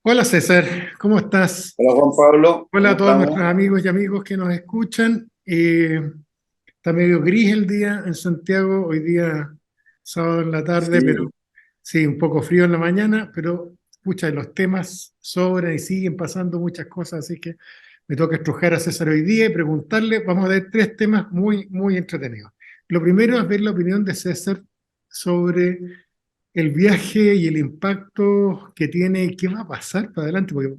Hola César, ¿cómo estás? Hola Juan Pablo, Hola ¿cómo a todos nuestros estamos? amigos y amigos que nos escuchan. Está medio gris el día en Santiago, hoy día sábado en la tarde, pero Sí, sí, un poco frío en la mañana, pero pucha, los temas sobran y siguen pasando muchas cosas, así que me toca estrujar a César hoy día y preguntarle, vamos a ver tres temas muy, muy entretenidos. Lo primero es ver la opinión de César sobre el viaje y el impacto que tiene y qué va a pasar para adelante, porque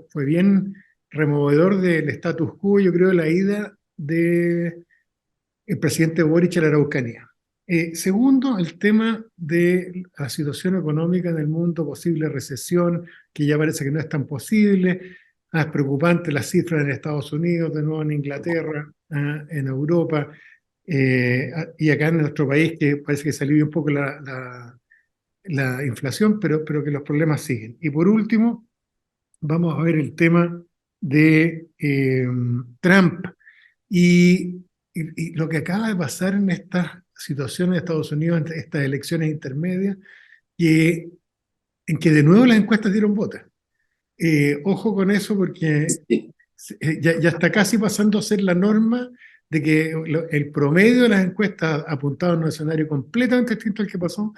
fue bien removedor del status quo, yo creo, la ida del presidente Boric a la Araucanía. Segundo, el tema de la situación económica en el mundo, posible recesión, que ya parece que no es tan posible. Es preocupante las cifras en Estados Unidos, de nuevo en Inglaterra, en Europa, y acá en nuestro país, que parece que salió un poco la inflación, pero que los problemas siguen. Y por último, vamos a ver el tema de Trump y, y lo que acaba de pasar en esta situación en Estados Unidos, en estas elecciones intermedias, que, en que de nuevo las encuestas dieron vuelta. Ojo con eso porque sí. ya está casi pasando a ser la norma de que el promedio de las encuestas apuntaba a un escenario completamente distinto al que pasó.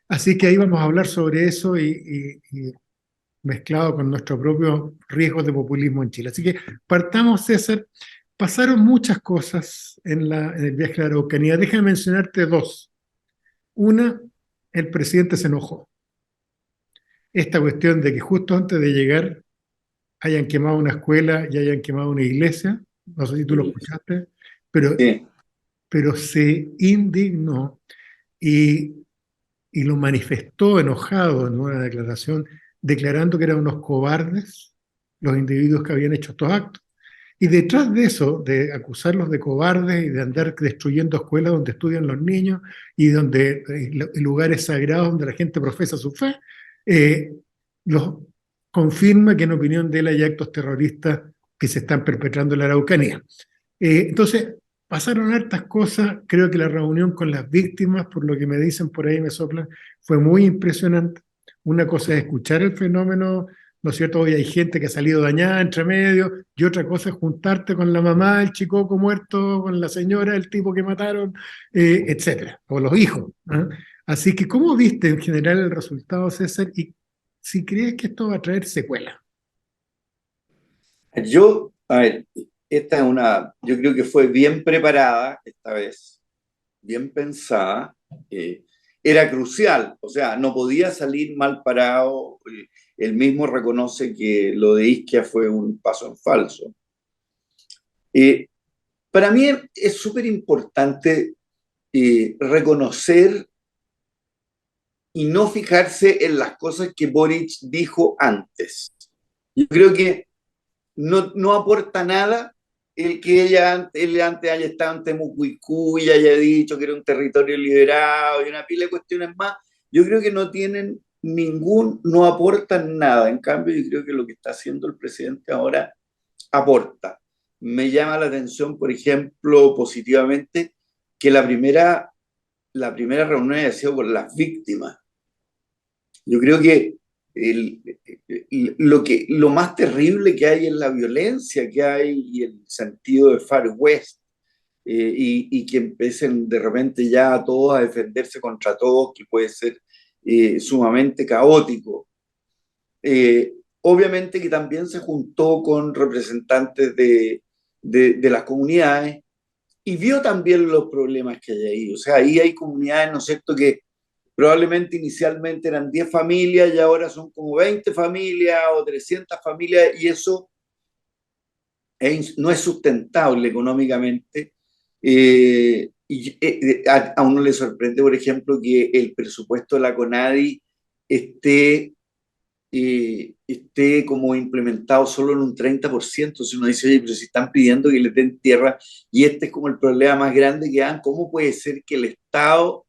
Así que ahí vamos a hablar sobre eso y mezclado con nuestros propios riesgos de populismo en Chile. Así que partamos, César. Pasaron muchas cosas en el viaje a la Araucanía. Déjame mencionarte dos. Una, el presidente se enojó. Esta cuestión de que justo antes de llegar hayan quemado una escuela y hayan quemado una iglesia, no sé si tú lo escuchaste, pero, Sí. pero se indignó y, y lo manifestó enojado en una declaración, declarando que eran unos cobardes los individuos que habían hecho estos actos. Y detrás de eso, de acusarlos de cobardes y de andar destruyendo escuelas donde estudian los niños y donde lugares sagrados donde la gente profesa su fe, eh, los confirma que en opinión de él hay actos terroristas que se están perpetrando en la Araucanía. Entonces, pasaron hartas cosas. Creo que la reunión con las víctimas, por lo que me dicen por ahí, me soplan, fue muy impresionante. Una cosa es escuchar el fenómeno, ¿no es cierto? Hoy hay gente que ha salido dañada entre medio, y otra cosa es juntarte con la mamá, el chicoco muerto, con la señora, el tipo que mataron, etcétera, o los hijos. ¿Ah? Así que, ¿cómo viste en general el resultado, César? Y si crees que esto va a traer secuelas. A ver, esta es yo creo que fue bien preparada esta vez, bien pensada, eh, era crucial, o sea, no podía salir mal parado. Él mismo reconoce que lo de Isquia fue un paso en falso. Eh, para mí es súper importante reconocer y no fijarse en las cosas que Boric dijo antes. Yo creo que no aporta nada el que él antes haya estado en Temucuicú y haya dicho que era un territorio liberado y una pila de cuestiones más. Yo creo que no aportan nada. En cambio, yo creo que lo que está haciendo el presidente ahora aporta. Me llama la atención, por ejemplo, positivamente, que la primera reunión haya sido con las víctimas. Yo creo que el- lo más terrible que hay es la violencia que hay y el sentido de Far West, y que empiecen de repente ya todos a defenderse contra todos, que puede ser sumamente caótico. Obviamente que también se juntó con representantes de las comunidades y vio también los problemas que hay ahí. O sea, ahí hay comunidades, ¿no es cierto?, que probablemente inicialmente eran 10 familias y ahora son como 20 familias o 300 familias, y eso no es sustentable económicamente. A uno le sorprende, por ejemplo, que el presupuesto de la CONADI esté como implementado solo en un 30%. Si uno dice, oye, pero si están pidiendo que les den tierra, y este es como el problema más grande que dan, ¿cómo puede ser que el Estado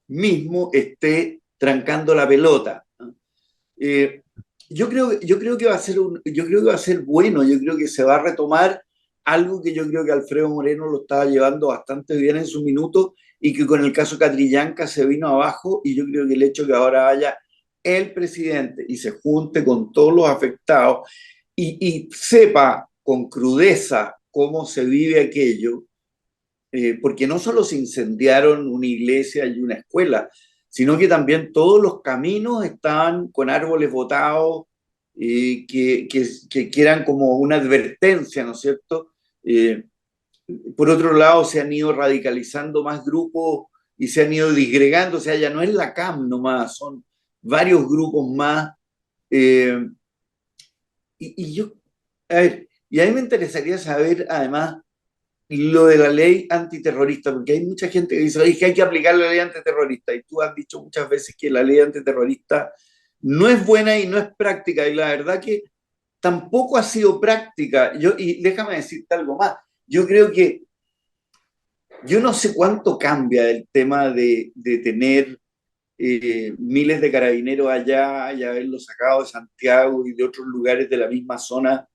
mismo esté trancando la pelota? Eh, yo creo que va a ser yo creo que va a ser bueno. Yo creo que se va a retomar algo que yo creo que Alfredo Moreno lo estaba llevando bastante bien en su minuto y que con el caso Catrillanca se vino abajo, y yo creo que el hecho que ahora haya el presidente y se junte con todos los afectados y sepa con crudeza cómo se vive aquello, porque no solo se incendiaron una iglesia y una escuela, sino que también todos los caminos estaban con árboles botados, que eran como una advertencia, ¿no es cierto? Por otro lado, se han ido radicalizando más grupos y se han ido disgregando, o sea, ya no es la CAM nomás, son varios grupos más. eh, y yo, a ver, y a mí me interesaría saber, además, lo de la ley antiterrorista, porque hay mucha gente que dice, oye, que hay que aplicar la ley antiterrorista, y tú has dicho muchas veces que la ley antiterrorista no es buena y no es práctica, y la verdad que tampoco ha sido práctica. Y déjame decirte algo más, yo creo que yo no sé cuánto cambia el tema de tener miles de carabineros allá y haberlos sacado de Santiago y de otros lugares de la misma zona,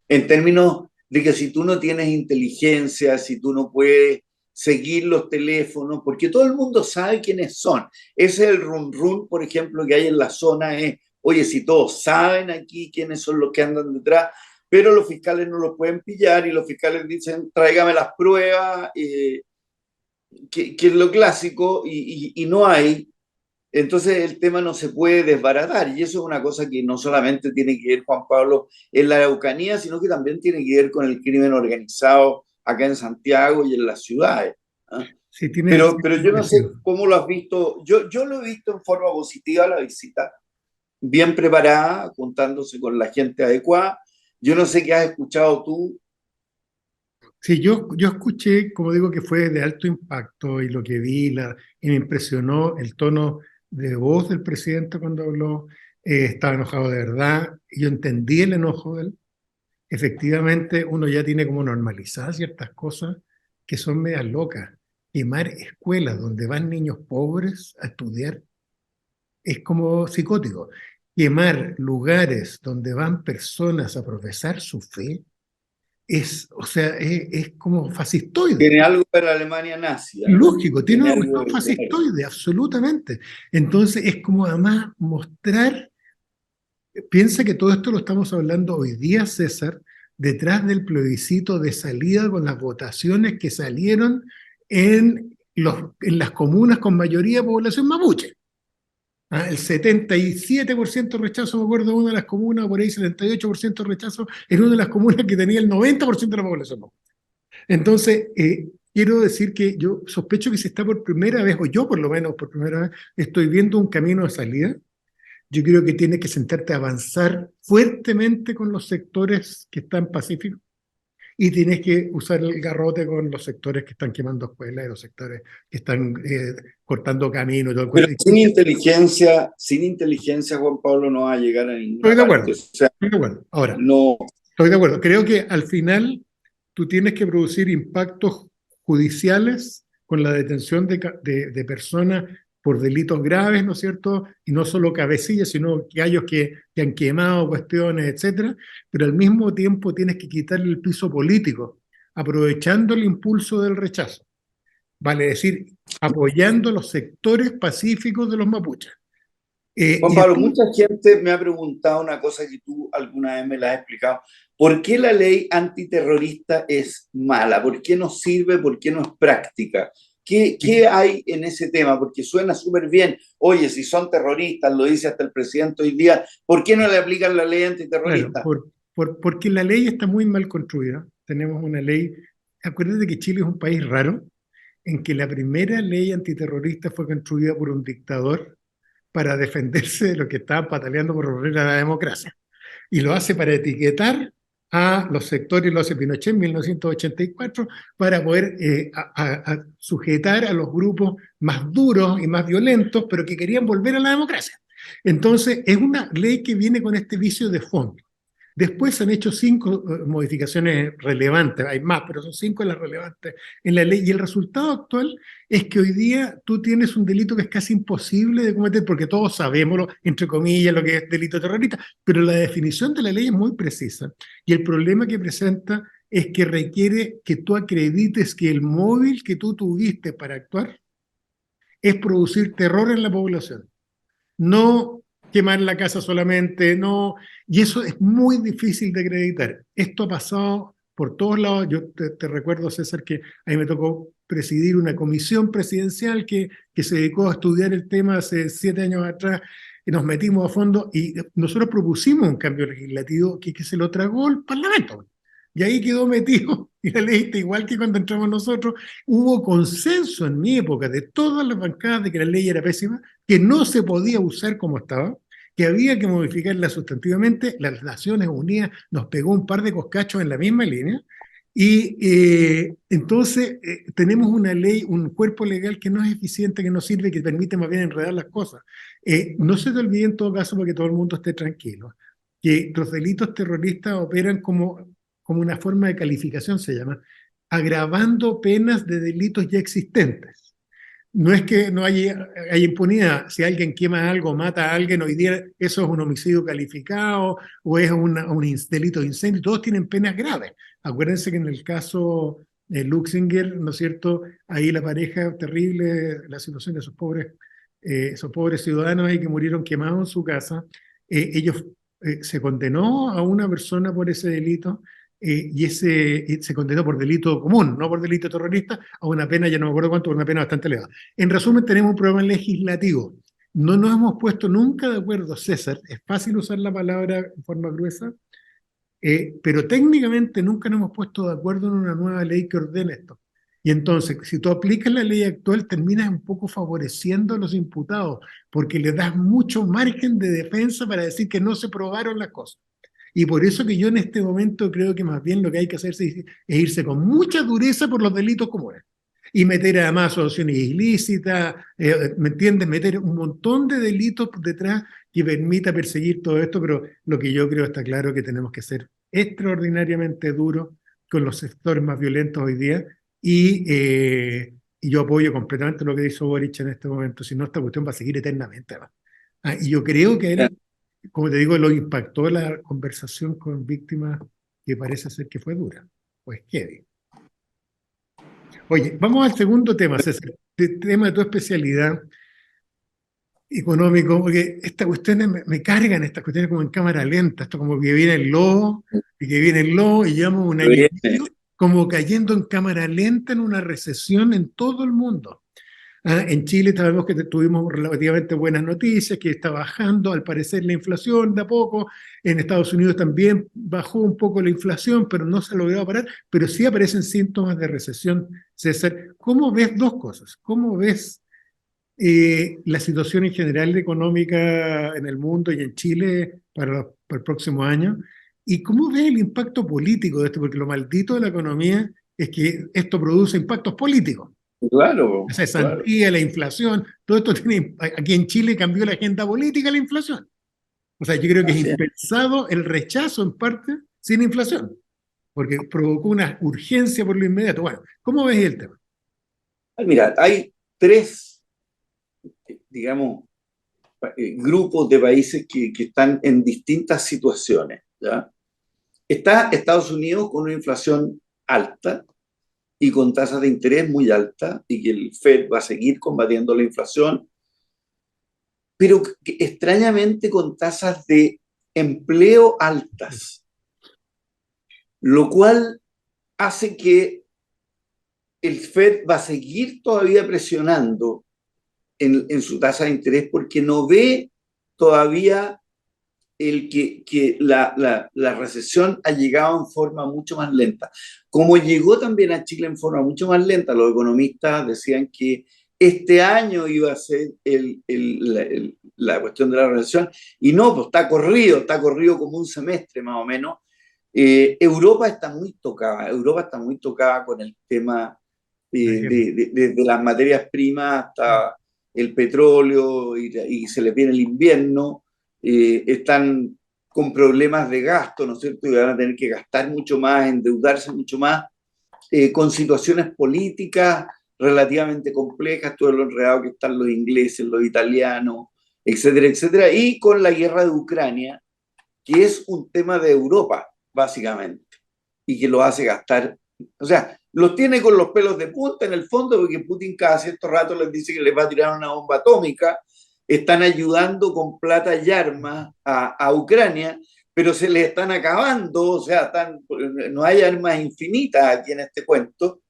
en términos de que si tú no tienes inteligencia, si tú no puedes seguir los teléfonos, porque todo el mundo sabe quiénes son. Ese es el run run, por ejemplo, que hay en la zona, es, oye, si todos saben aquí quiénes son los que andan detrás, pero los fiscales no los pueden pillar y los fiscales dicen, tráigame las pruebas, que es lo clásico, y no hay. Entonces el tema no se puede desbaratar y eso es una cosa que no solamente tiene que ver, Juan Pablo, en la Araucanía, sino que también tiene que ver con el crimen organizado acá en Santiago y en las ciudades. ¿Ah? Sí, tiene Pero yo no sé razón. cómo lo has visto. Yo lo he visto en forma positiva la visita, bien preparada, juntándose con la gente adecuada. Yo no sé qué has escuchado tú. Sí, yo escuché, como digo, que fue de alto impacto y lo que vi, y me impresionó el tono de voz del presidente cuando habló. Estaba enojado de verdad, y yo entendí el enojo de él. Efectivamente, uno ya tiene como normalizadas ciertas cosas que son medias locas. Quemar escuelas donde van niños pobres a estudiar es como psicótico. Quemar lugares donde van personas a profesar su fe es, o sea, es como fascistoide. Tiene algo de la Alemania nazi, ¿eh? Lógico, tiene Tiene una algo cuestión de... fascistoide, absolutamente. Entonces es como además mostrar, piensa que todo esto lo estamos hablando hoy día, César, detrás del plebiscito de salida con las votaciones que salieron en las comunas con mayoría de población mapuche. Ah, el 77% rechazo, me acuerdo, en una de las comunas, por ahí 78% rechazo en una de las comunas que tenía el 90% de la población mapuche. Entonces, quiero decir que yo sospecho que se está por primera vez, o yo por lo menos por primera vez, estoy viendo un camino de salida. Yo creo que tienes que sentarte a avanzar fuertemente con los sectores que están pacíficos y tienes que usar el garrote con los sectores que están quemando escuelas y los sectores que están cortando caminos y todo el Pero cuento. sin inteligencia, Juan Pablo, no va a llegar a Estoy ninguna de parte. O acuerdo, sea, estoy de acuerdo. Ahora, no, estoy de acuerdo. Creo que al final tú tienes que producir impactos judiciales con la detención de personas por delitos graves, ¿no es cierto? Y no solo cabecillas, sino gallos que han quemado cuestiones, etcétera. Pero al mismo tiempo tienes que quitarle el piso político, aprovechando el impulso del rechazo. Vale decir, apoyando los sectores pacíficos de los mapuches. Juan Y Pablo, ahí, mucha gente me ha preguntado una cosa que tú alguna vez me la has explicado. ¿Por qué la ley antiterrorista es mala? ¿Por qué no sirve? ¿Por qué no es práctica? ¿Qué hay en ese tema? Porque suena súper bien. Oye, si son terroristas, lo dice hasta el presidente hoy día, ¿por qué no le aplican la ley claro, antiterrorista? porque la ley está muy mal construida. Tenemos una ley, acuérdate que Chile es un país raro, en que la primera ley antiterrorista fue construida por un dictador para defenderse de los que estaban pataleando por volver a la democracia. Y lo hace para etiquetar a los sectores, lo hace Pinochet en 1984, para poder a sujetar a los grupos más duros y más violentos, pero que querían volver a la democracia. Entonces, es una ley que viene con este vicio de fondo. Después se han hecho 5 modificaciones relevantes, hay más, pero son 5 las relevantes en la ley. Y el resultado actual es que hoy día tú tienes un delito que es casi imposible de cometer, porque todos sabemos, entre comillas, lo que es delito terrorista, pero la definición de la ley es muy precisa. Y el problema que presenta es que requiere que tú acredites que el móvil que tú tuviste para actuar es producir terror en la población. no quemar la casa solamente, no, y eso es muy difícil de acreditar. Esto ha pasado por todos lados. Yo te recuerdo, César, que a mí me tocó presidir una comisión presidencial que se dedicó a estudiar el tema hace 7 años atrás, y nos metimos a fondo y nosotros propusimos un cambio legislativo que se lo tragó el Parlamento. Y ahí quedó metido, y la ley está igual que cuando entramos nosotros. Hubo consenso en mi época de todas las bancadas de que la ley era pésima, que no se podía usar como estaba, que había que modificarla sustantivamente. Las Naciones Unidas nos pegó un par de coscachos en la misma línea, y entonces tenemos una ley, un cuerpo legal que no es eficiente, que no sirve, que permite más bien enredar las cosas. No se te olvide en todo caso, para que todo el mundo esté tranquilo, que los delitos terroristas operan como una forma de calificación, se llama, agravando penas de delitos ya existentes. No es que no haya impunidad. Si alguien quema algo, mata a alguien, hoy día eso es un homicidio calificado o es un delito de incendio. Todos tienen penas graves. Acuérdense que en el caso de Luxinger, ¿no es cierto? Ahí la pareja terrible, la situación de esos pobres ciudadanos ahí que murieron quemados en su casa, ellos se condenó a una persona por ese delito, y ese se condenó por delito común, no por delito terrorista, a una pena, ya no me acuerdo cuánto, una pena bastante elevada. En resumen, tenemos un problema legislativo. No nos hemos puesto nunca de acuerdo, César. Es fácil usar la palabra en forma gruesa, pero técnicamente nunca nos hemos puesto de acuerdo en una nueva ley que ordene esto. Y entonces, si tú aplicas la ley actual, terminas un poco favoreciendo a los imputados, porque le das mucho margen de defensa para decir que no se probaron las cosas. Y por eso que yo en este momento creo que más bien lo que hay que hacer es irse con mucha dureza por los delitos comunes. Y meter además asociaciones ilícitas, ¿me entiendes? Meter un montón de delitos detrás que permita perseguir todo esto, pero lo que yo creo está claro que tenemos que ser extraordinariamente duros con los sectores más violentos hoy día, y yo apoyo completamente lo que dice Boric en este momento. Si no, esta cuestión va a seguir eternamente. Y yo creo que él, como te digo, lo impactó la conversación con víctimas, que parece ser que fue dura. Pues qué. Oye, vamos al segundo tema, César, tema de tu especialidad, económico, porque estas cuestiones me cargan, estas cuestiones como en cámara lenta, esto como que viene el lobo, y que viene el lobo, y llevamos un año y medio como cayendo en cámara lenta en una recesión en todo el mundo. En Chile sabemos que tuvimos relativamente buenas noticias, que está bajando al parecer la inflación de a poco. En Estados Unidos también bajó un poco la inflación, pero no se ha logrado parar, pero sí aparecen síntomas de recesión. César, ¿cómo ves dos cosas? ¿Cómo ves la situación en general económica en el mundo y en Chile para el próximo año? ¿Y cómo ves el impacto político de esto? Porque lo maldito de la economía es que esto produce impactos políticos. Claro, La claro. cesantía, la inflación, todo esto tiene, aquí en Chile cambió la agenda política la inflación. O sea, yo creo que es Así es. impensado el rechazo en parte sin inflación, porque provocó una urgencia por lo inmediato. Bueno, ¿cómo ves el tema? Mira, hay tres, digamos, grupos de países que están en distintas situaciones, ¿ya? Está Estados Unidos con una inflación alta y con tasas de interés muy altas y que el Fed va a seguir combatiendo la inflación, pero que extrañamente con tasas de empleo altas, lo cual hace que el Fed va a seguir todavía presionando en su tasa de interés porque no ve todavía que la recesión ha llegado en forma mucho más lenta. Como llegó también a Chile en forma mucho más lenta, los economistas decían que este año iba a ser la cuestión de la recesión, y no, pues está corrido como un semestre más o menos. Europa está muy tocada con el tema de las materias primas hasta el petróleo, y se les viene el invierno. Están con problemas de gasto, ¿no es cierto? Y van a tener que gastar mucho más, endeudarse mucho más, con situaciones políticas relativamente complejas, todo lo enredado que están los ingleses, los italianos, etcétera, etcétera, y con la guerra de Ucrania, que es un tema de Europa, básicamente, y que lo hace gastar, o sea, los tiene con los pelos de punta en el fondo, porque Putin cada cierto rato les dice que les va a tirar una bomba atómica, están ayudando con plata y armas a Ucrania, pero se les están acabando, o sea, no hay armas infinitas aquí en este cuento.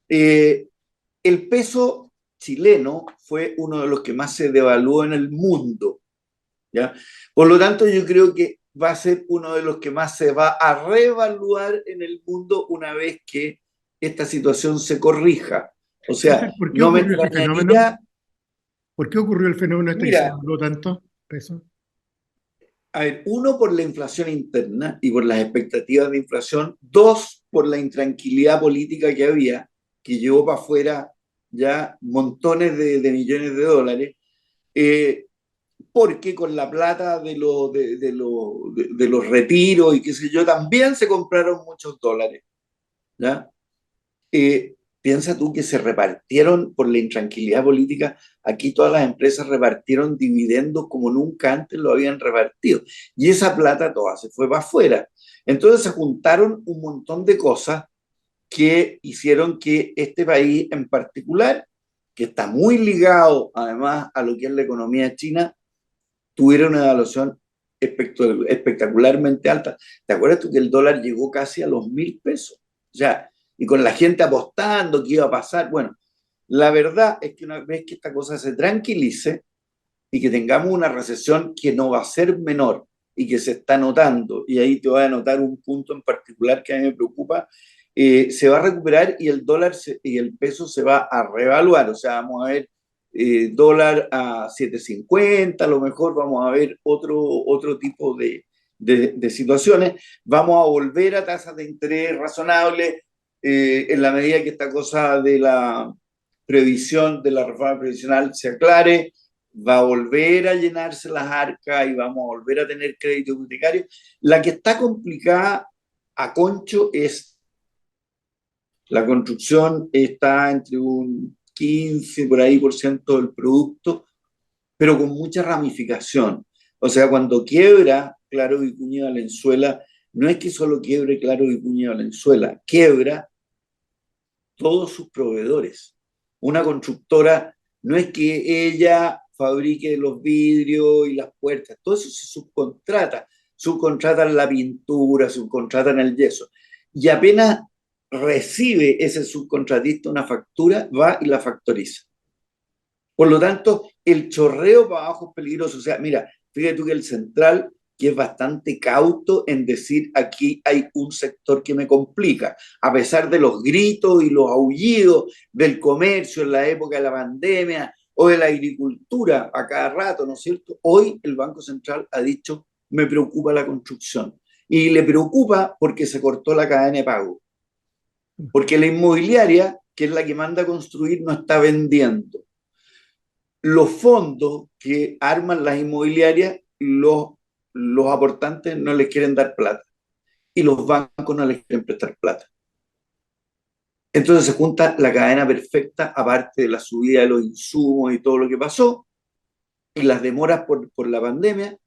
El peso chileno fue uno de los que más se devaluó en el mundo, ¿ya? Por lo tanto, yo creo que va a ser uno de los que más se va a reevaluar en el mundo una vez que esta situación se corrija. O César, sea, ¿por qué no me ocurrió ese fenómeno? extrañaría, ¿Por qué ocurrió el fenómeno este que se mira, habló tanto? Peso. a ver, uno por la inflación interna y por las expectativas de inflación, dos por la intranquilidad política que había, que llevó para afuera ya montones de millones de dólares, eh, porque con la plata de los retiros y qué sé yo, también se compraron muchos dólares, ¿ya? Piensa tú que se repartieron por la intranquilidad política, aquí todas las empresas repartieron dividendos como nunca antes lo habían repartido, y esa plata toda se fue para afuera. Entonces se juntaron un montón de cosas que hicieron que este país en particular, que está muy ligado además a lo que es la economía china, tuviera una evaluación espectacularmente alta. ¿Te acuerdas tú que el dólar llegó casi a los 1.000 pesos? O sea, y con la gente apostando que iba a pasar. Bueno, la verdad es que una vez que esta cosa se tranquilice y que tengamos una recesión que no va a ser menor y que se está notando, y ahí te voy a notar un punto en particular que a mí me preocupa, se va a recuperar y el dólar y el peso se va a revaluar. O sea, vamos a ver dólar a 7.50, a lo mejor vamos a ver otro tipo de situaciones. Vamos a volver a tasas de interés razonables en la medida que esta cosa de la previsión de la reforma previsional se aclare, va a volver a llenarse las arcas y vamos a volver a tener crédito hipotecario. La que está complicada a Concho es la construcción, está entre un 15 por ahí por ciento del producto, pero con mucha ramificación. O sea, cuando quiebra Claro Vicuña Valenzuela, no es que solo quiebre Claro Vicuña Valenzuela, quiebra todos sus proveedores. Una constructora no es que ella fabrique los vidrios y las puertas, todo eso se subcontrata. Subcontratan la pintura, subcontratan el yeso. Y apenas recibe ese subcontratista una factura, va y la factoriza. Por lo tanto, el chorreo para abajo es peligroso. O sea, mira, fíjate tú que el central, que es bastante cauto en decir aquí hay un sector que me complica, a pesar de los gritos y los aullidos del comercio en la época de la pandemia o de la agricultura a cada rato, ¿no es cierto? Hoy el Banco Central ha dicho, me preocupa la construcción. Y le preocupa porque se cortó la cadena de pago. Porque la inmobiliaria, que es la que manda a construir, no está vendiendo. Los fondos que arman las inmobiliarias, los aportantes no les quieren dar plata y los bancos no les quieren prestar plata. Entonces se junta la cadena perfecta, aparte de la subida de los insumos y todo lo que pasó, y las demoras por la pandemia.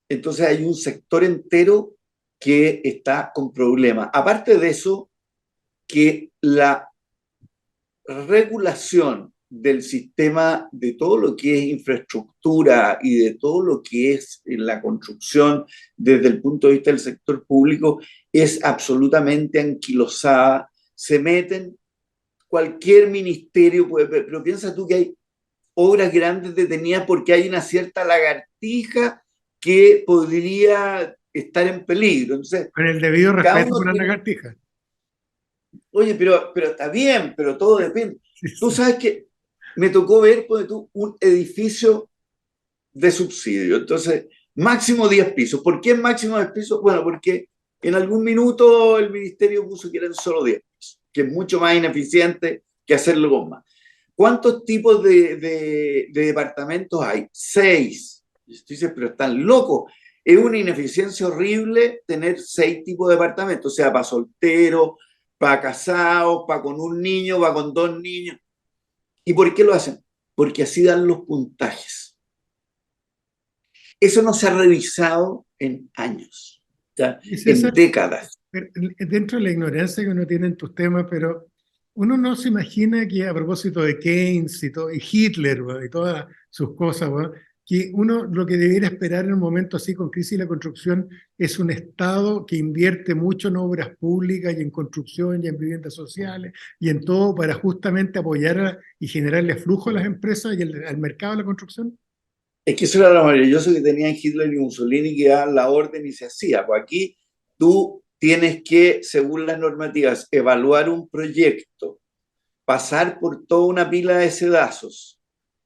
Entonces hay un sector entero que está con problemas. Aparte de eso, que la regulación del sistema de todo lo que es infraestructura y de todo lo que es la construcción desde el punto de vista del sector público es absolutamente anquilosada. Se meten cualquier ministerio, pero piensa tú que hay obras grandes detenidas porque hay una cierta lagartija que podría estar en peligro. Entonces, Con el debido cada respeto uno por la tiene, lagartija. oye, pero está bien, pero todo depende. Sí, Tú sí. sabes que me tocó ver un edificio de subsidio. Entonces, máximo 10 pisos. ¿Por qué máximo 10 pisos? Bueno, porque en algún minuto el ministerio puso que eran solo 10 pisos, que es mucho más ineficiente que hacerlo con más. ¿Cuántos tipos de departamentos hay? 6. Y tú dices, pero están locos. Es una ineficiencia horrible tener 6 tipos de departamentos, o sea, para solteros, para casados, para con un niño, para con dos niños. ¿Y por qué lo hacen? Porque así dan los puntajes. Eso no se ha revisado en años, ¿ya? Y César, En décadas. dentro de la ignorancia que uno tiene en tus temas, pero Uno no se imagina que a propósito de Keynes y, todo, y Hitler, ¿verdad? Y todas sus cosas, ¿verdad? Que uno lo que debiera esperar en un momento así con crisis de la construcción es un Estado que invierte mucho en obras públicas y en construcción y en viviendas sociales y en todo para justamente apoyar y generarle flujo a las empresas y al mercado de la construcción. Es que eso era lo maravilloso que tenían Hitler y Mussolini, que daban la orden y se hacía. Pues aquí tú tienes que, según las normativas, evaluar un proyecto, pasar por toda una pila de sedazos,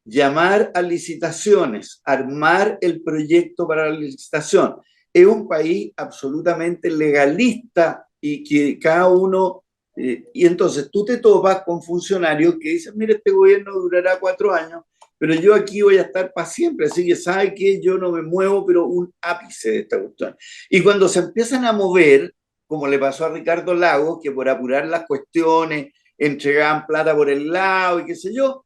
llamar a licitaciones, armar el proyecto para la licitación. Es un país absolutamente legalista y que cada uno... y entonces tú te topas con funcionarios que dicen, mire, este gobierno durará 4 años, pero yo aquí voy a estar para siempre, así que sabe que yo no me muevo, pero un ápice de esta cuestión. Y cuando se empiezan a mover, como le pasó a Ricardo Lagos, que por apurar las cuestiones entregaban plata por el lado y qué sé yo,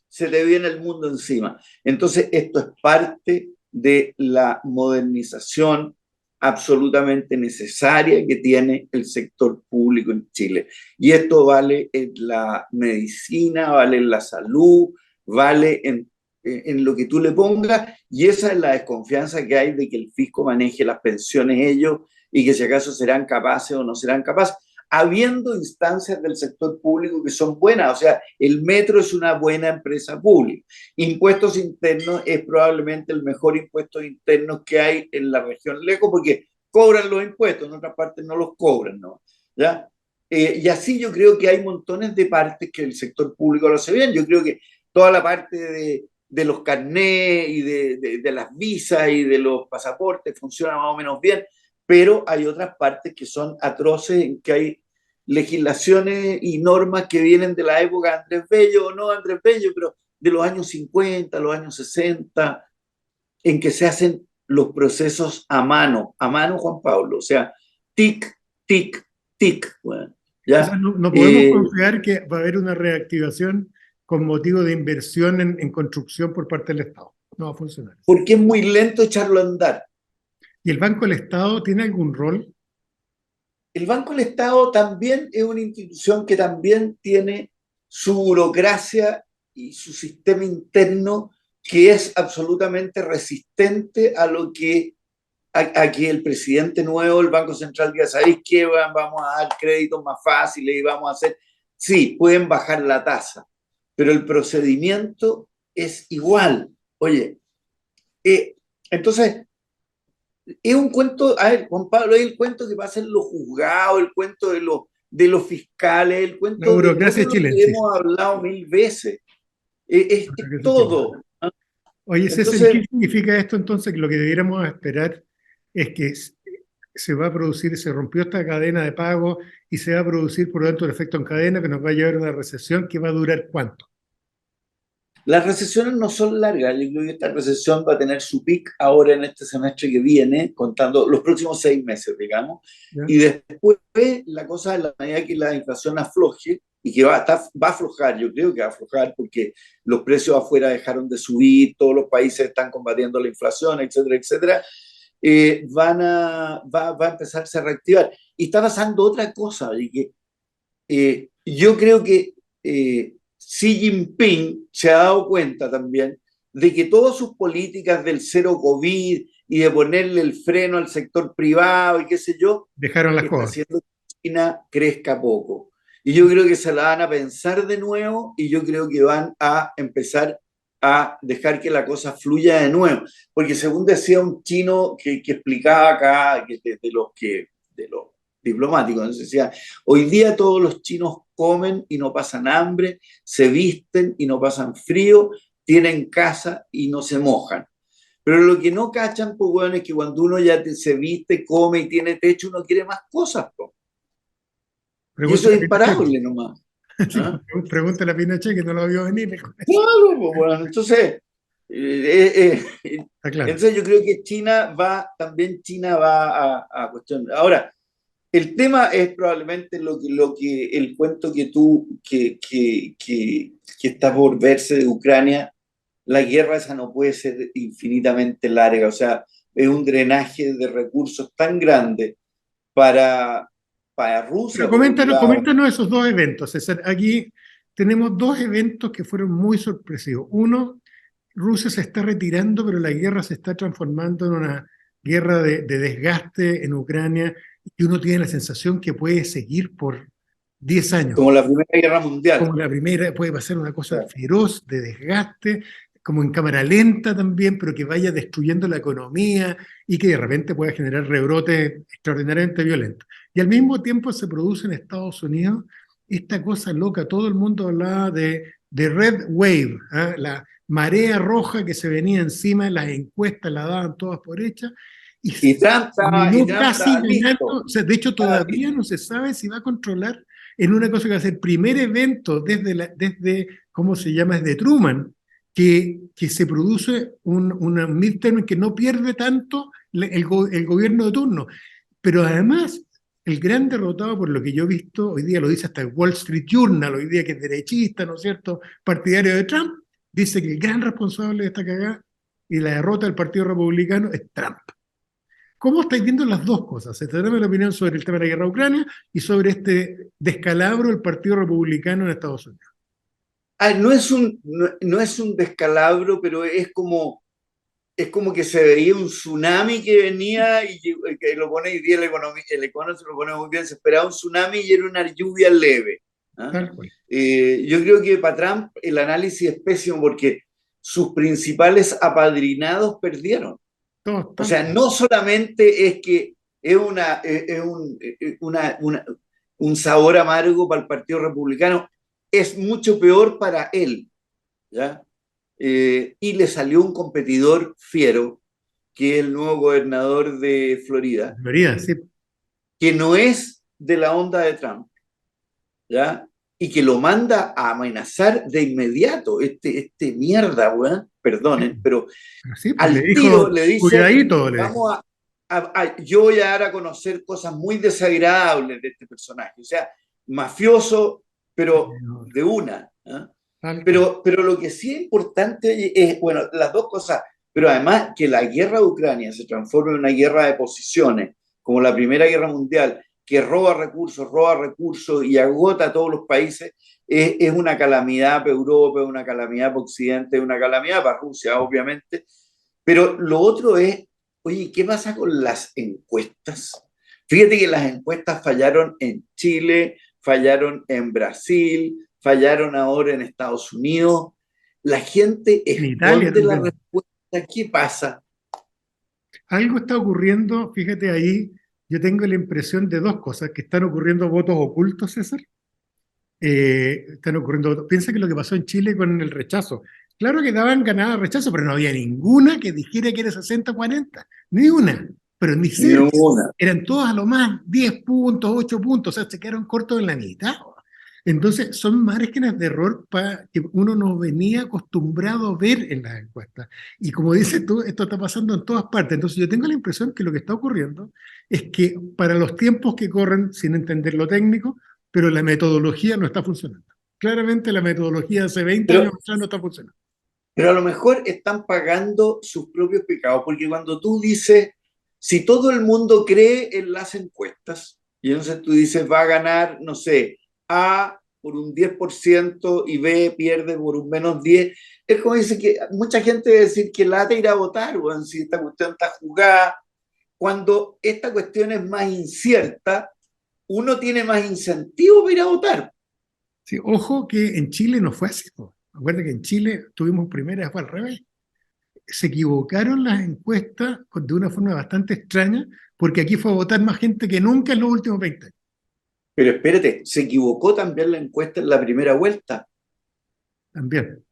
se te viene el mundo encima. Entonces, esto es parte de la modernización absolutamente necesaria que tiene el sector público en Chile. Y esto vale en la medicina, vale en la salud, vale en lo que tú le pongas, y esa es la desconfianza que hay de que el fisco maneje las pensiones ellos y que si acaso serán capaces o no serán capaces, habiendo instancias del sector público que son buenas. O sea, el metro es una buena empresa pública. Impuestos internos es probablemente el mejor impuesto interno que hay en la región Leco, porque cobran los impuestos, en otras partes no los cobran, ¿no? ¿Ya? Y así yo creo que hay montones de partes que el sector público lo hace bien. Yo creo que toda la parte de los carnés y de las visas y de los pasaportes funciona más o menos bien, pero hay otras partes que son atroces, en que hay legislaciones y normas que vienen de la época de Andrés Bello, o no Andrés Bello, pero de los años 50, los años 60, en que se hacen los procesos a mano, Juan Pablo, o sea, tic, tic, tic, bueno, O sea, ¿ya? no podemos confiar que va a haber una reactivación con motivo de inversión en construcción por parte del Estado. No va a funcionar. Porque es muy lento echarlo a andar. ¿Y el Banco del Estado tiene algún rol? El Banco del Estado también es una institución que también tiene su burocracia y su sistema interno que es absolutamente resistente a lo que a que el presidente nuevo del Banco Central diga, ¿sabéis qué? Vamos a dar créditos más fáciles y vamos a hacer... Sí, pueden bajar la tasa, pero el procedimiento es igual. Oye, eh, entonces es un cuento, a ver, Juan Pablo, es el cuento que pasa en los juzgados, el cuento de los fiscales, el La cuento de burocracia todo lo que chilense. hemos hablado 1000 veces. La Es burocracia chilense. todo. Oye, César, ¿y Entonces, qué significa esto entonces? Que lo que debiéramos esperar es que se va a producir, se rompió esta cadena de pago y se va a producir, por lo tanto, el efecto en cadena que nos va a llevar a una recesión que va a durar ¿cuánto? las recesiones no son largas. Yo creo que esta recesión va a tener su pic ahora en este semestre que viene, contando los próximos 6 meses, digamos. ¿Ya? Y después la cosa, en la medida que la inflación afloje, y que va a aflojar, yo creo que va a aflojar porque los precios afuera dejaron de subir, todos los países están combatiendo la inflación, etcétera, etcétera, va a empezarse a reactivar. Y está pasando otra cosa, y que yo creo que Xi Jinping se ha dado cuenta también de que todas sus políticas del cero COVID y de ponerle el freno al sector privado y qué sé yo, Dejaron las está cosas. haciendo que China crezca poco. Y yo creo que se la van a pensar de nuevo y yo creo que van a empezar a dejar que la cosa fluya de nuevo. Porque según decía un chino que explicaba acá, que de los diplomáticos, ¿no? Decía, hoy día todos los chinos comen y no pasan hambre, se visten y no pasan frío, tienen casa y no se mojan. Pero lo que no cachan, pues, bueno, es que cuando uno ya se viste, come y tiene techo, uno quiere más cosas, pues. Y eso Pregúntale es a Pinochet. imparable nomás. Sí, ¿Ah? pregúntale a Pinochet que no lo vio venir. Claro, pues, bueno, entonces, Está claro. entonces yo creo que también China va a cuestión. Ahora, el tema es probablemente el cuento que que está por verse de Ucrania. La guerra esa no puede ser infinitamente larga, o sea, es un drenaje de recursos tan grande para, para Rusia, Pero por un lado. coméntanos esos dos eventos, César. Aquí tenemos dos eventos que fueron muy sorpresivos. Uno, Rusia se está retirando, pero la guerra se está transformando en una guerra de desgaste en Ucrania y uno tiene la sensación que puede seguir por 10 años. Como la Primera Guerra Mundial. Como la primera, puede pasar una cosa feroz de desgaste, como en cámara lenta también, pero que vaya destruyendo la economía y que de repente pueda generar rebrotes extraordinariamente violentos. Y al mismo tiempo se produce en Estados Unidos esta cosa loca, todo el mundo hablaba de Red Wave, ¿eh? La marea roja que se venía encima, las encuestas la daban todas por hechas, Y Trump no casi estaba ganando, listo. o sea, de hecho todavía no se sabe si va a controlar en una cosa que va a ser el primer evento desde ¿cómo se llama? Desde Truman, que se produce una midterm que no pierde tanto el gobierno de turno. Pero además, el gran derrotado, por lo que yo he visto, hoy día lo dice hasta el Wall Street Journal, hoy día que es derechista, ¿no es cierto?, partidario de Trump, dice que el gran responsable de esta cagada y la derrota del Partido Republicano es Trump. ¿Cómo estáis viendo las dos cosas? Dame la opinión sobre el tema de la guerra de Ucrania y sobre este descalabro del Partido Republicano en Estados Unidos. No es un descalabro, pero es como que se veía un tsunami que venía y que lo pone hoy día el Economist lo pone muy bien, se esperaba un tsunami y era una lluvia leve. Tal cual. Yo creo que para Trump el análisis es pésimo porque sus principales apadrinados perdieron. O sea, no solamente es que es un sabor amargo para el Partido Republicano, es mucho peor para él, ¿ya? Y le salió un competidor fiero, que es el nuevo gobernador de Florida, Sí. que no es de la onda de Trump, ¿ya? Y que lo manda a amenazar de inmediato, este mierda, weón, perdonen, pero sí, pues al tiro le dice, cuidadito, vamos yo voy a dar a conocer cosas muy desagradables de este personaje, o sea, mafioso, pero de una, ¿eh? Pero lo que sí es importante es, bueno, las dos cosas, pero además que la guerra de Ucrania se transforme en una guerra de posiciones, como la Primera Guerra Mundial, que roba recursos y agota a todos los países, es una calamidad para Europa, es una calamidad para Occidente, es una calamidad para Rusia, obviamente. Pero lo otro es, oye, ¿qué pasa con las encuestas? Fíjate que las encuestas fallaron en Chile, fallaron en Brasil, fallaron ahora en Estados Unidos. La gente esconde la respuesta. ¿Qué pasa? Algo está ocurriendo, fíjate ahí, yo tengo la impresión de dos cosas, que están ocurriendo votos ocultos, César. Están ocurriendo, piensa que lo que pasó en Chile con el rechazo. Claro que daban ganada rechazo, pero no había ninguna que dijera que era 60-40, ni una, pero ni cerca. Eran todas a lo más 10 puntos, 8 puntos, o sea, se quedaron cortos en la mitad. Entonces, son márgenes de error que uno no venía acostumbrado a ver en las encuestas. Y como dices tú, esto está pasando en todas partes. Entonces, yo tengo la impresión que lo que está ocurriendo es que para los tiempos que corren, sin entender lo técnico, pero la metodología no está funcionando. Claramente la metodología de hace 20 años no está funcionando. Pero a lo mejor están pagando sus propios pecados, porque cuando tú dices, si todo el mundo cree en las encuestas, y entonces tú dices, va a ganar, no sé, A por un 10% y B pierde por un menos 10, es como dice que mucha gente va a decir que lata ir a votar, bueno, si esta cuestión está jugada. Cuando esta cuestión es más incierta, uno tiene más incentivo para ir a votar. Sí, ojo que en Chile no fue así. Acuérdate que en Chile tuvimos primeras, fue al revés. Se equivocaron las encuestas de una forma bastante extraña, porque aquí fue a votar más gente que nunca en los últimos 20 años. Pero espérate, se equivocó también la encuesta en la primera vuelta. También.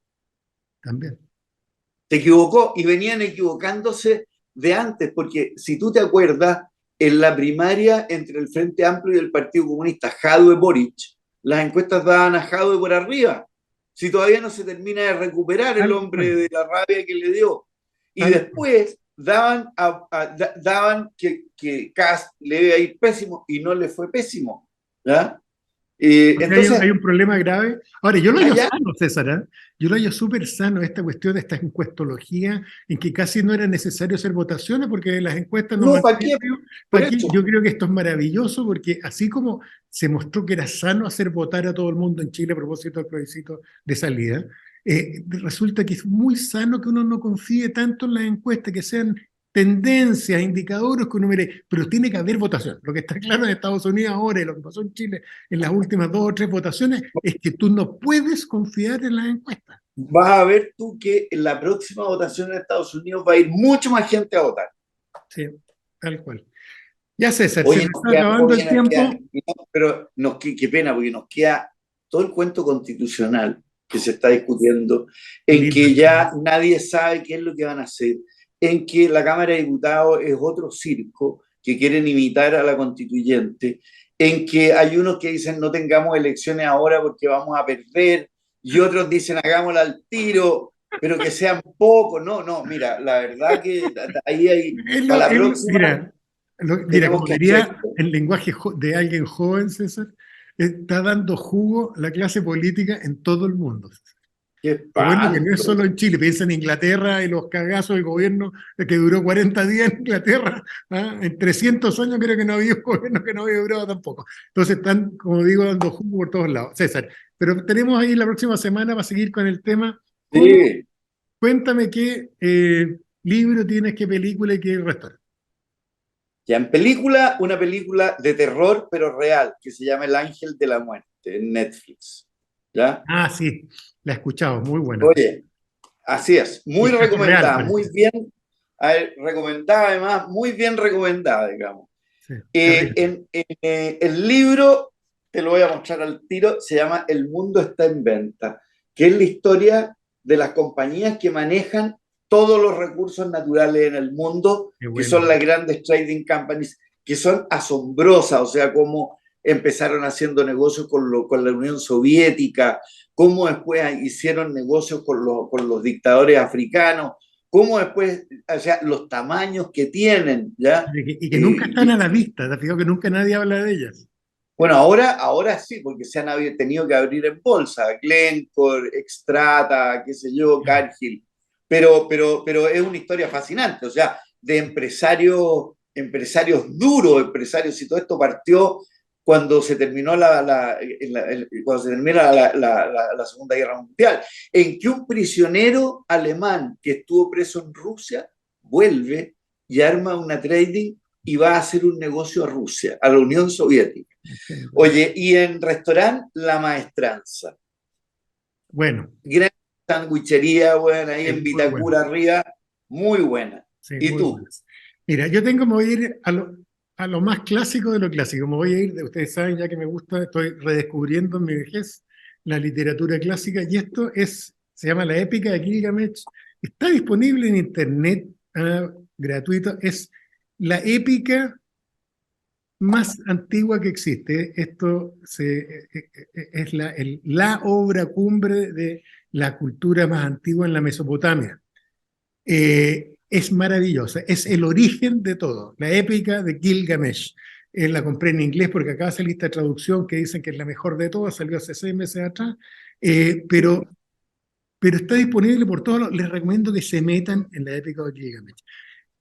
Se equivocó y venían equivocándose de antes, porque si tú te acuerdas, en la primaria entre el Frente Amplio y el Partido Comunista, Jadwe-Boric, las encuestas daban a Jadwe por arriba. Si todavía no se termina de recuperar el hombre de la rabia que le dio. Y después daban que Kast le iba a ir pésimo y no le fue pésimo, ¿ya? Porque hay, Entonces, hay un problema grave. Ahora, yo lo hallo allá, sano, César, ¿eh? Yo lo hallo súper sano, esta cuestión de esta encuestología, en que casi no era necesario hacer votaciones porque las encuestas nos no, ¿para mantenían qué? vivos. Por ¿Para qué? eso, Yo creo que esto es maravilloso porque así como se mostró que era sano hacer votar a todo el mundo en Chile a propósito del plebiscito de salida, resulta que es muy sano que uno no confíe tanto en las encuestas, que sean tendencias, indicadores que uno mire, pero tiene que haber votación. Lo que está claro en Estados Unidos ahora y lo que pasó en Chile en las últimas 2 o 3 votaciones es que tú no puedes confiar en las encuestas. vas a ver tú que en la próxima votación en Estados Unidos va a ir mucho más gente a votar. Sí, tal cual. Ya César, se Oye, nos está acabando el tiempo. pero qué pena, porque nos queda todo el cuento constitucional que se está discutiendo, en Lindo. que ya nadie sabe qué es lo que van a hacer, en que la Cámara de Diputados es otro circo que quieren imitar a la constituyente, en que hay unos que dicen no tengamos elecciones ahora porque vamos a perder, y otros dicen hagámosla al tiro, pero que sean pocos. No, no, mira, la verdad que ahí hay, para la próxima Mira, mira, tenemos como que hacer. diría el lenguaje de alguien joven, César, está dando jugo la clase política en todo el mundo. ¡Qué Lo bueno que no es espanto! solo en Chile, piensa en Inglaterra y los cagazos del gobierno que duró 40 días en Inglaterra, ¿ah? En 300 años creo que no había un gobierno que no había durado tampoco. Entonces están, como digo, dando jugo por todos lados. César, pero tenemos ahí la próxima semana para seguir con el tema. ¿Cómo? Sí, Cuéntame qué libro tienes, qué película y qué restaurante. ya en película, una película de terror, pero real, que se llama El Ángel de la Muerte, en Netflix. ¿Ya? Ah, sí, la he escuchado, muy buena. Oye, así es, Y muy es caso real, recomendada, muy parece. bien, a ver, recomendada además, muy bien recomendada, digamos. Sí, terrible. El libro, te lo voy a mostrar al tiro, se llama El mundo está en venta, que es la historia de las compañías que manejan todos los recursos naturales en el mundo, Qué que bueno. son las grandes trading companies, que son asombrosas, o sea, cómo empezaron haciendo negocios con la Unión Soviética, cómo después hicieron negocios con los dictadores africanos, cómo después, o sea, los tamaños que tienen, ¿ya? Y que nunca están a la vista, te has fijado que nunca nadie habla de ellas. Bueno, ahora sí, porque se han tenido que abrir en bolsa, Glencore, Xstrata, qué sé yo, Cargill, pero es una historia fascinante, o sea, de empresarios duros, empresarios, y todo esto partió cuando se terminó cuando se termina la Segunda Guerra Mundial, en que un prisionero alemán que estuvo preso en Rusia vuelve y arma una trading y va a hacer un negocio a Rusia, a la Unión Soviética. Oye, y en restaurante La Maestranza. Bueno, Gran sandwichería, bueno, ahí en muy bueno. Vitacura arriba, muy buena. Sí, ¿Y muy tú? buenas. Mira, me voy a ir a lo más clásico de lo clásico. Me voy a ir, ustedes saben ya que me gusta, estoy redescubriendo en mi vejez la literatura clásica y se llama La Épica de Gilgamesh. Está disponible en internet, gratuito. Es la épica más antigua que existe. Es la obra cumbre de la cultura más antigua en la Mesopotamia. Es maravillosa, es el origen de todo, la épica de Gilgamesh. La compré en inglés porque acá hace lista de traducción que dicen que es la mejor de todas, salió hace 6 meses atrás, pero está disponible por todos los. Les recomiendo que se metan en la épica de Gilgamesh.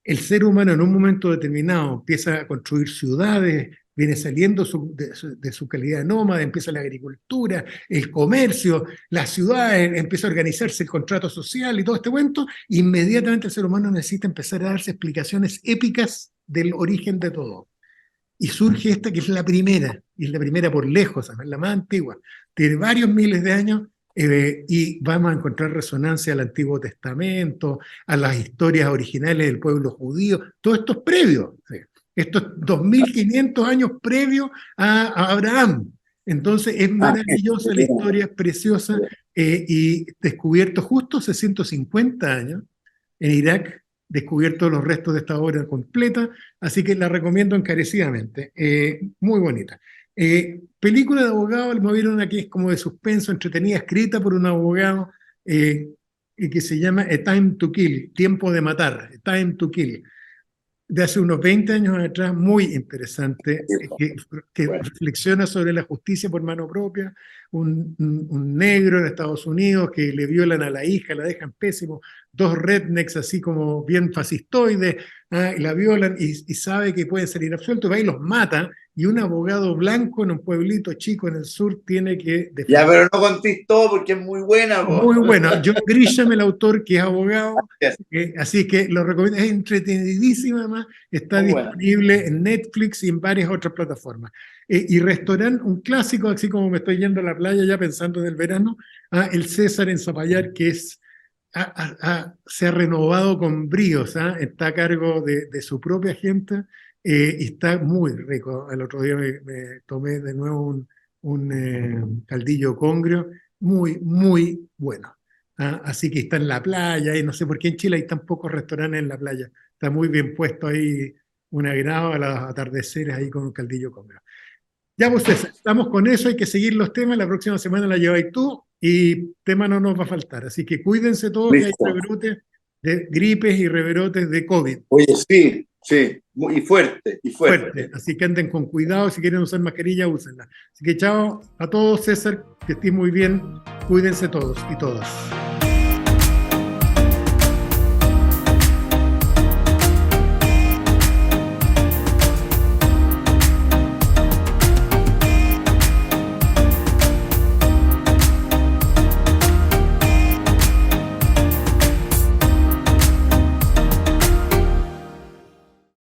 El ser humano en un momento determinado empieza a construir ciudades, viene saliendo de su calidad de nómada, empieza la agricultura, el comercio, las ciudades, empieza a organizarse el contrato social y todo este cuento, inmediatamente el ser humano necesita empezar a darse explicaciones épicas del origen de todo. Y surge esta que es la primera, y es la primera por lejos, es la más antigua, tiene varios miles de años, y vamos a encontrar resonancia al Antiguo Testamento, a las historias originales del pueblo judío, todo esto es previo, ¿sí? Esto es 2500 años previo a Abraham. Entonces es Ah, maravillosa la historia, es preciosa, y descubierto justo hace 150 años en Irak, descubierto los restos de esta obra completa, así que la recomiendo encarecidamente. Muy bonita. Película de abogado, me vieron una que es como de suspenso, entretenida, escrita por un abogado, y que se llama A Time to Kill, Tiempo de Matar, A Time to Kill. de hace unos 20 años atrás, muy interesante, que Bueno, reflexiona sobre la justicia por mano propia, un negro en Estados Unidos que le violan a la hija, la dejan pésimo, dos rednecks así como bien fascistoides, y la violan y sabe que pueden salir absueltos, va y los mata, y un abogado blanco en un pueblito chico en el sur tiene que ya, defender. pero no contéis todo porque es muy buena, po. Muy bueno. John Grisham, el autor, que es abogado, Es así que lo recomiendo. Es entretenidísima, además. Está muy buena. disponible en Netflix y en varias otras plataformas. Y restaurante, un clásico, así como me estoy yendo a la playa ya pensando en el verano, el César en Zapallar, que se ha renovado con bríos, está a cargo de su propia gente y está muy rico. El otro día me tomé de nuevo un caldillo congrio muy, muy bueno. Así que está en la playa y no sé por qué en Chile hay tan pocos restaurantes en la playa. Está muy bien puesto ahí un agrado a los atardeceres ahí con un caldillo congrio. Ya pues César, estamos con eso, hay que seguir los temas, la próxima semana la lleváis tú y tema no nos va a faltar. Así que cuídense todos que hay Listo. rebrotes de gripes y rebrotes de COVID. Oye, sí, sí, y fuerte, y Fuerte, fuerte. así que anden con cuidado, si quieren usar mascarilla, úsenla. Así que chao a todos, César, que estén muy bien, cuídense todos y todas.